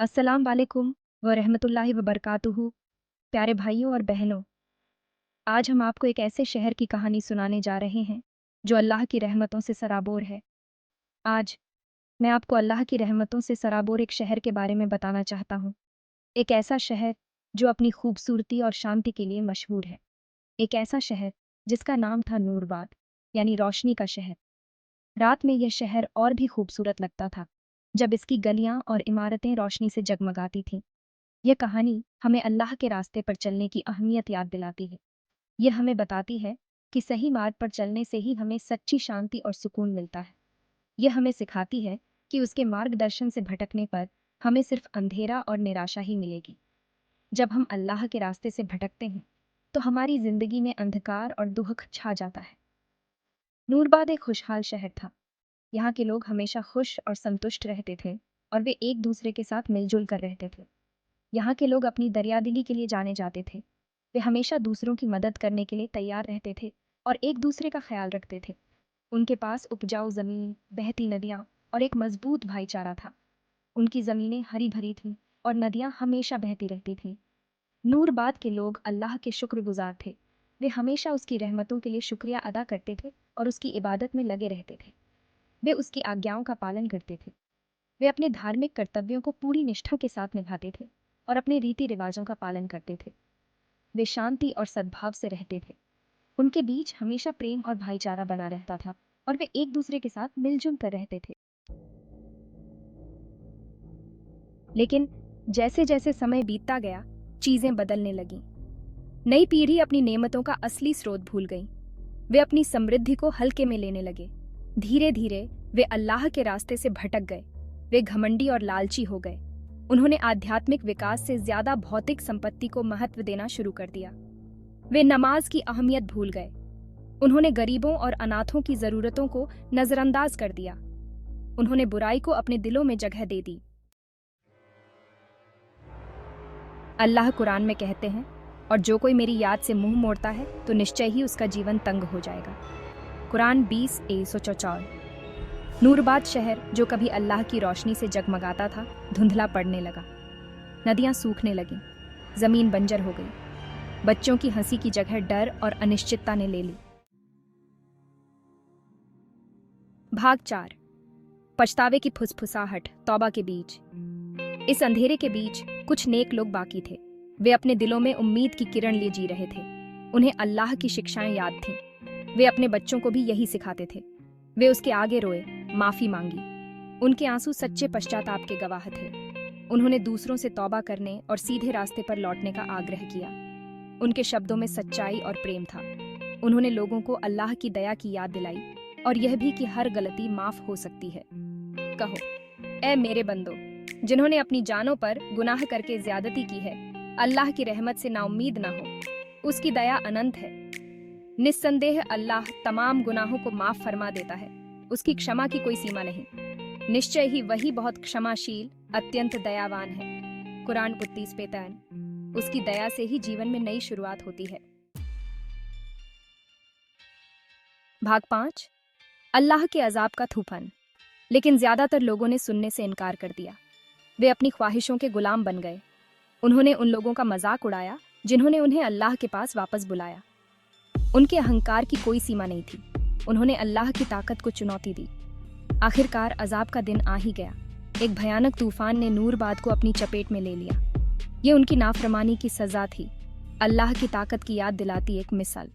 अस्सलाम वालेकुम व रहमतुल्लाहि व बरकातुहू। प्यारे भाइयों और बहनों, आज हम आपको एक ऐसे शहर की कहानी सुनाने जा रहे हैं जो अल्लाह की रहमतों से सराबोर है। आज मैं आपको अल्लाह की रहमतों से सराबोर एक शहर के बारे में बताना चाहता हूँ। एक ऐसा शहर जो अपनी खूबसूरती और शांति के लिए मशहूर है। एक ऐसा शहर जिसका नाम था नूरबाद, यानी रोशनी का शहर। रात में यह शहर और भी खूबसूरत लगता था जब इसकी गलियां और इमारतें रोशनी से जगमगाती थीं। यह कहानी हमें अल्लाह के रास्ते पर चलने की अहमियत याद दिलाती है। यह हमें बताती है कि सही मार्ग पर चलने से ही हमें सच्ची शांति और सुकून मिलता है। यह हमें सिखाती है कि उसके मार्गदर्शन से भटकने पर हमें सिर्फ अंधेरा और निराशा ही मिलेगी। जब हम अल्लाह के रास्ते से भटकते हैं तो हमारी जिंदगी में अंधकार और दुख छा जाता है। नूरबाद एक खुशहाल शहर था। यहाँ के लोग हमेशा खुश और संतुष्ट रहते थे और वे एक दूसरे के साथ मिलजुल कर रहते थे। यहाँ के लोग अपनी दरियादिली के लिए जाने जाते थे। वे हमेशा दूसरों की मदद करने के लिए तैयार रहते थे और एक दूसरे का ख्याल रखते थे। उनके पास उपजाऊ जमीन, बहती नदियाँ और एक मजबूत भाईचारा था। उनकी जमीनें हरी भरी थीं और नदियाँ हमेशा बहती रहती थीं। नूरबाद के लोग अल्लाह के शुक्रगुजार थे। वे हमेशा उसकी रहमतों के लिए शुक्रिया अदा करते थे और उसकी इबादत में लगे रहते थे। वे उसकी आज्ञाओं का पालन करते थे। वे अपने धार्मिक कर्तव्यों को पूरी निष्ठा के साथ निभाते थे और अपने रीति रिवाजों का पालन करते थे। वे शांति और सद्भाव से रहते थे। उनके बीच हमेशा प्रेम और भाईचारा बना रहता था और वे एक दूसरे के साथ मिलजुल कर रहते थे। लेकिन जैसे जैसे समय बीतता गया, चीजें बदलने लगीं। नई पीढ़ी अपनी नेमतों का असली स्रोत भूल गई। वे अपनी समृद्धि को हल्के में लेने लगे। धीरे धीरे वे अल्लाह के रास्ते से भटक गए। वे घमंडी और लालची हो गए। उन्होंने आध्यात्मिक विकास से ज्यादा भौतिक संपत्ति को महत्व देना शुरू कर दिया। वे नमाज की अहमियत भूल गए। उन्होंने गरीबों और अनाथों की जरूरतों को नजरअंदाज कर दिया। उन्होंने बुराई को अपने दिलों में जगह दे दी। अल्लाह कुरान में कहते हैं, और जो कोई मेरी याद से मुंह मोड़ता है तो निश्चय ही उसका जीवन तंग हो जाएगा। कुरान 20:144। नूरबाद शहर जो कभी अल्लाह की रोशनी से जगमगाता था, धुंधला पड़ने लगा। नदियां सूखने लगीं, जमीन बंजर हो गई। बच्चों की हंसी की जगह डर और अनिश्चितता ने ले ली। भाग 4। पछतावे की फुसफुसाहट, तौबा के बीज। इस अंधेरे के बीच कुछ नेक लोग बाकी थे। वे अपने दिलों में उम्मीद की किरण लिए जी रहे थे। उन्हें अल्लाह की शिक्षाएं याद थीं। वे अपने बच्चों को भी यही सिखाते थे। वे उसके आगे रोए, माफी मांगी। उनके आंसू सच्चे पश्चाताप के गवाह थे। उन्होंने दूसरों से तौबा करने और सीधे रास्ते पर लौटने का आग्रह किया। उनके शब्दों में सच्चाई और प्रेम था। उन्होंने लोगों को अल्लाह की दया की याद दिलाई और यह भी कि हर गलती माफ हो सकती है। कहो, ऐ मेरे बंदो, जिन्होंने अपनी जानों पर गुनाह करके ज्यादती की है, अल्लाह की रहमत से नाउम्मीद ना हो। उसकी दया अनंत है। निस्संदेह अल्लाह तमाम गुनाहों को माफ फरमा देता है। उसकी क्षमा की कोई सीमा नहीं। निश्चय ही वही बहुत क्षमाशील, अत्यंत दयावान है। कुरान 32:53। उसकी दया से ही जीवन में नई शुरुआत होती है। भाग 5। अल्लाह के अजाब का तूफान। लेकिन ज्यादातर लोगों ने सुनने से इनकार कर दिया। वे अपनी ख्वाहिशों के गुलाम बन गए। उन्होंने उन लोगों का मजाक उड़ाया जिन्होंने उन्हें अल्लाह के पास वापस बुलाया। उनके अहंकार की कोई सीमा नहीं थी। उन्होंने अल्लाह की ताकत को चुनौती दी। आखिरकार अजाब का दिन आ ही गया। एक भयानक तूफान ने नूरबाद को अपनी चपेट में ले लिया। ये उनकी नाफरमानी की सजा थी। अल्लाह की ताकत की याद दिलाती एक मिसाल।